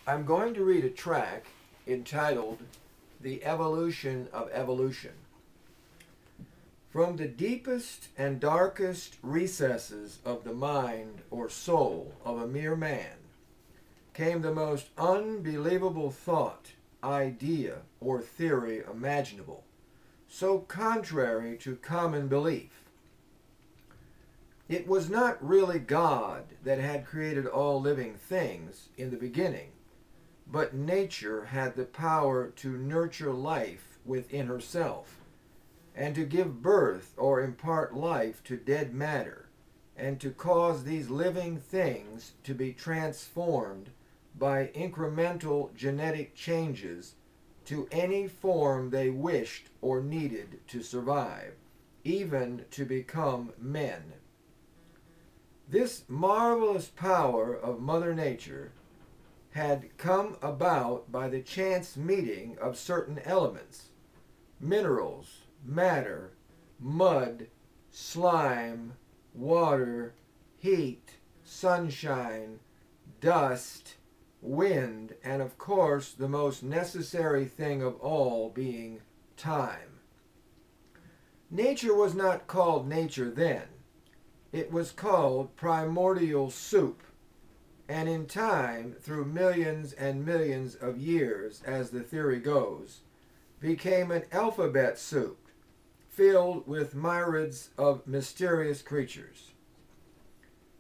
I'm going to read a tract entitled The Evolution of Evolution. From the deepest and darkest recesses of the mind or soul of a mere man came the most unbelievable thought, idea, or theory imaginable, so contrary to common belief. It was not really God that had created all living things in the beginning, but nature had the power to nurture life within herself, and to give birth or impart life to dead matter, and to cause these living things to be transformed by incremental genetic changes to any form they wished or needed to survive, even to become men. This marvelous power of Mother Nature had come about by the chance meeting of certain elements, minerals, matter, mud, slime, water, heat, sunshine, dust, wind, and of course the most necessary thing of all being time. Nature was not called nature then. It was called primordial soup, and in time, through millions and millions of years, as the theory goes, became an alphabet soup filled with myriads of mysterious creatures.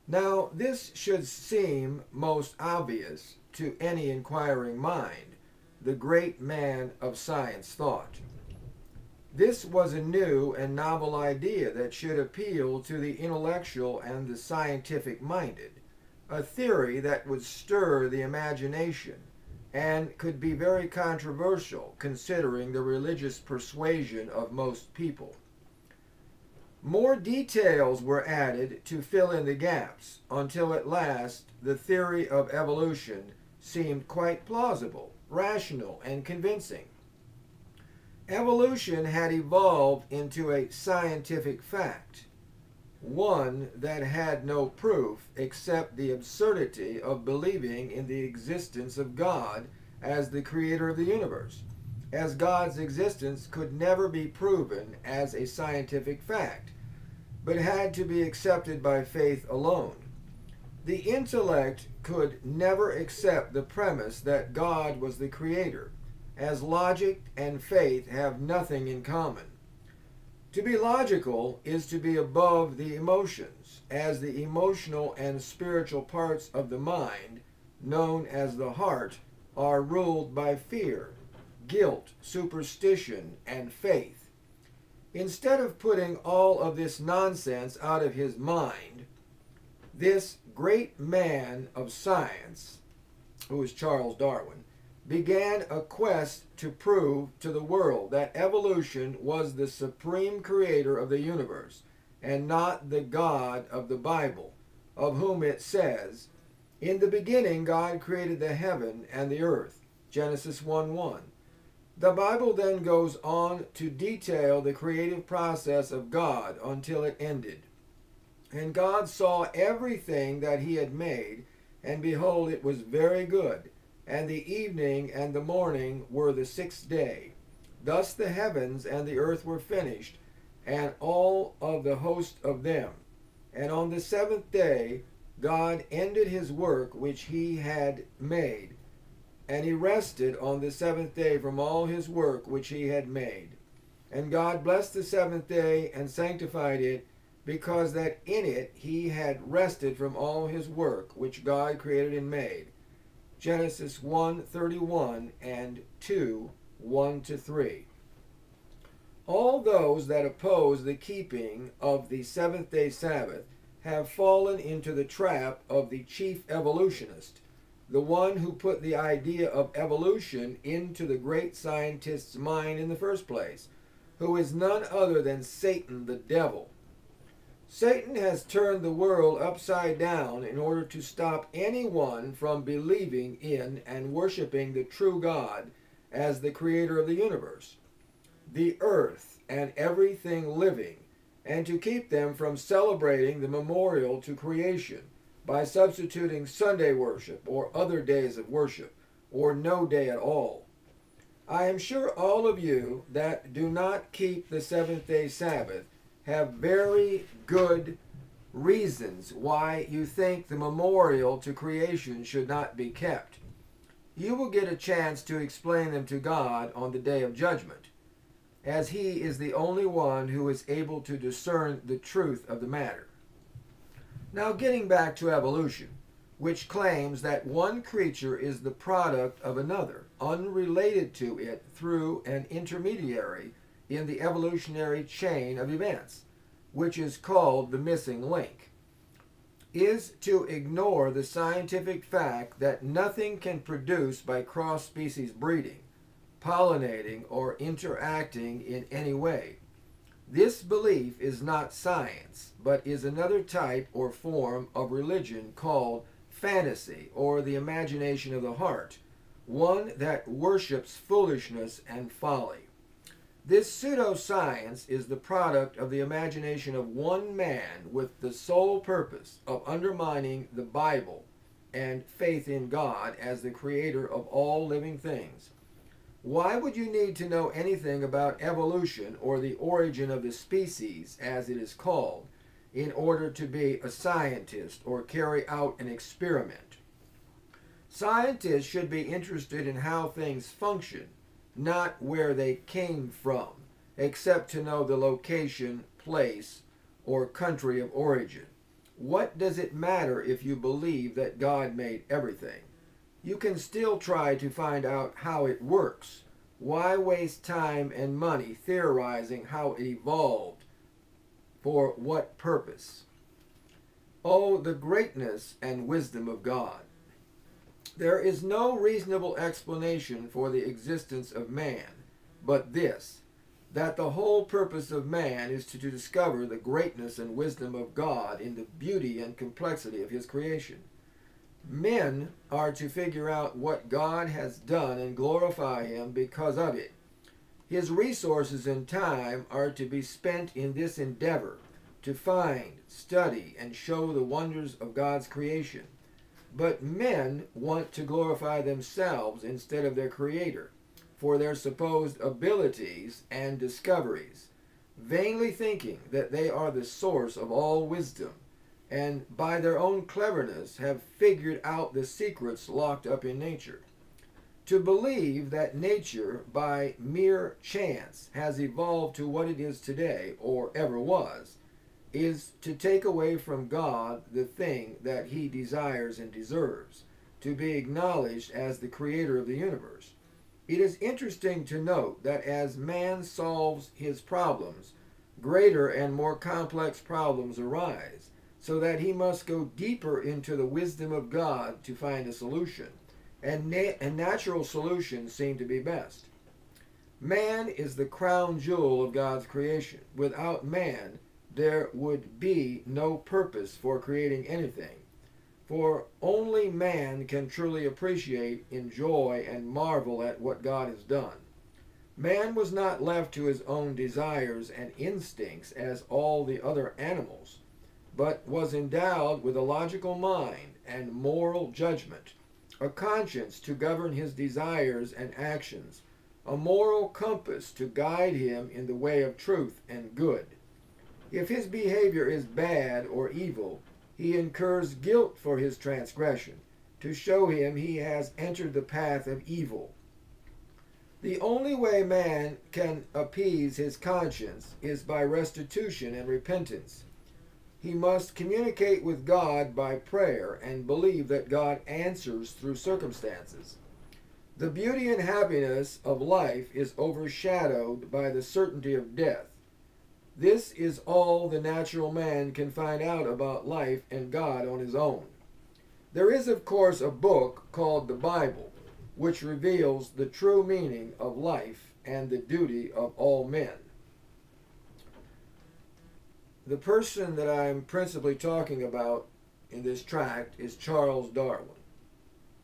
Now, this should seem most obvious to any inquiring mind, the great man of science thought. This was a new and novel idea that should appeal to the intellectual and the scientific minded, a theory that would stir the imagination and could be very controversial considering the religious persuasion of most people. More details were added to fill in the gaps until at last the theory of evolution seemed quite plausible, rational, and convincing. Evolution had evolved into a scientific fact, one that had no proof except the absurdity of believing in the existence of God as the creator of the universe, as God's existence could never be proven as a scientific fact, but had to be accepted by faith alone. The intellect could never accept the premise that God was the creator, as logic and faith have nothing in common. To be logical is to be above the emotions, as the emotional and spiritual parts of the mind, known as the heart, are ruled by fear, guilt, superstition, and faith. Instead of putting all of this nonsense out of his mind, this great man of science, who was Charles Darwin, began a quest to prove to the world that evolution was the supreme creator of the universe and not the God of the Bible, of whom it says, "In the beginning God created the heaven and the earth," Genesis 1:1. The Bible then goes on to detail the creative process of God until it ended. And God saw everything that he had made, and behold, it was very good. And the evening and the morning were the sixth day. Thus the heavens and the earth were finished, and all of the host of them. And on the seventh day God ended his work which he had made, and he rested on the seventh day from all his work which he had made. And God blessed the seventh day and sanctified it, because that in it he had rested from all his work which God created and made. Genesis 1:31 and 2:1-3. All those that oppose the keeping of the seventh-day Sabbath have fallen into the trap of the chief evolutionist, the one who put the idea of evolution into the great scientist's mind in the first place, who is none other than Satan the devil. Satan has turned the world upside down in order to stop anyone from believing in and worshiping the true God as the creator of the universe, the earth, and everything living, and to keep them from celebrating the memorial to creation by substituting Sunday worship or other days of worship or no day at all. I am sure all of you that do not keep the seventh-day Sabbath have very good reasons why you think the memorial to creation should not be kept. You will get a chance to explain them to God on the day of judgment, as He is the only one who is able to discern the truth of the matter. Now, getting back to evolution, which claims that one creature is the product of another, unrelated to it through an intermediary in the evolutionary chain of events, which is called the missing link, is to ignore the scientific fact that nothing can produce by cross-species breeding, pollinating, or interacting in any way. This belief is not science, but is another type or form of religion called fantasy, or the imagination of the heart, one that worships foolishness and folly. This pseudoscience is the product of the imagination of one man with the sole purpose of undermining the Bible and faith in God as the creator of all living things. Why would you need to know anything about evolution or the origin of the species, as it is called, in order to be a scientist or carry out an experiment? Scientists should be interested in how things function, not where they came from, except to know the location, place, or country of origin. What does it matter if you believe that God made everything? You can still try to find out how it works. Why waste time and money theorizing how it evolved? For what purpose? Oh, the greatness and wisdom of God! There is no reasonable explanation for the existence of man, but this, that the whole purpose of man is to discover the greatness and wisdom of God in the beauty and complexity of His creation. Men are to figure out what God has done and glorify Him because of it. His resources and time are to be spent in this endeavor, to find, study, and show the wonders of God's creation. But men want to glorify themselves instead of their Creator for their supposed abilities and discoveries, vainly thinking that they are the source of all wisdom, and by their own cleverness have figured out the secrets locked up in nature. To believe that nature, by mere chance, has evolved to what it is today, or ever was, is to take away from God the thing that He desires and deserves, to be acknowledged as the creator of the universe. It is interesting to note that as man solves his problems, greater and more complex problems arise, so that he must go deeper into the wisdom of God to find a solution, and natural solutions seem to be best. Man is the crown jewel of God's creation. Without man, there would be no purpose for creating anything, for only man can truly appreciate, enjoy, and marvel at what God has done. Man was not left to his own desires and instincts as all the other animals, but was endowed with a logical mind and moral judgment, a conscience to govern his desires and actions, a moral compass to guide him in the way of truth and good. If his behavior is bad or evil, he incurs guilt for his transgression, to show him he has entered the path of evil. The only way man can appease his conscience is by restitution and repentance. He must communicate with God by prayer and believe that God answers through circumstances. The beauty and happiness of life is overshadowed by the certainty of death. This is all the natural man can find out about life and God on his own. There is, of course, a book called the Bible, which reveals the true meaning of life and the duty of all men. The person that I'm principally talking about in this tract is Charles Darwin.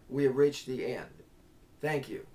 We have reached the end. Thank you.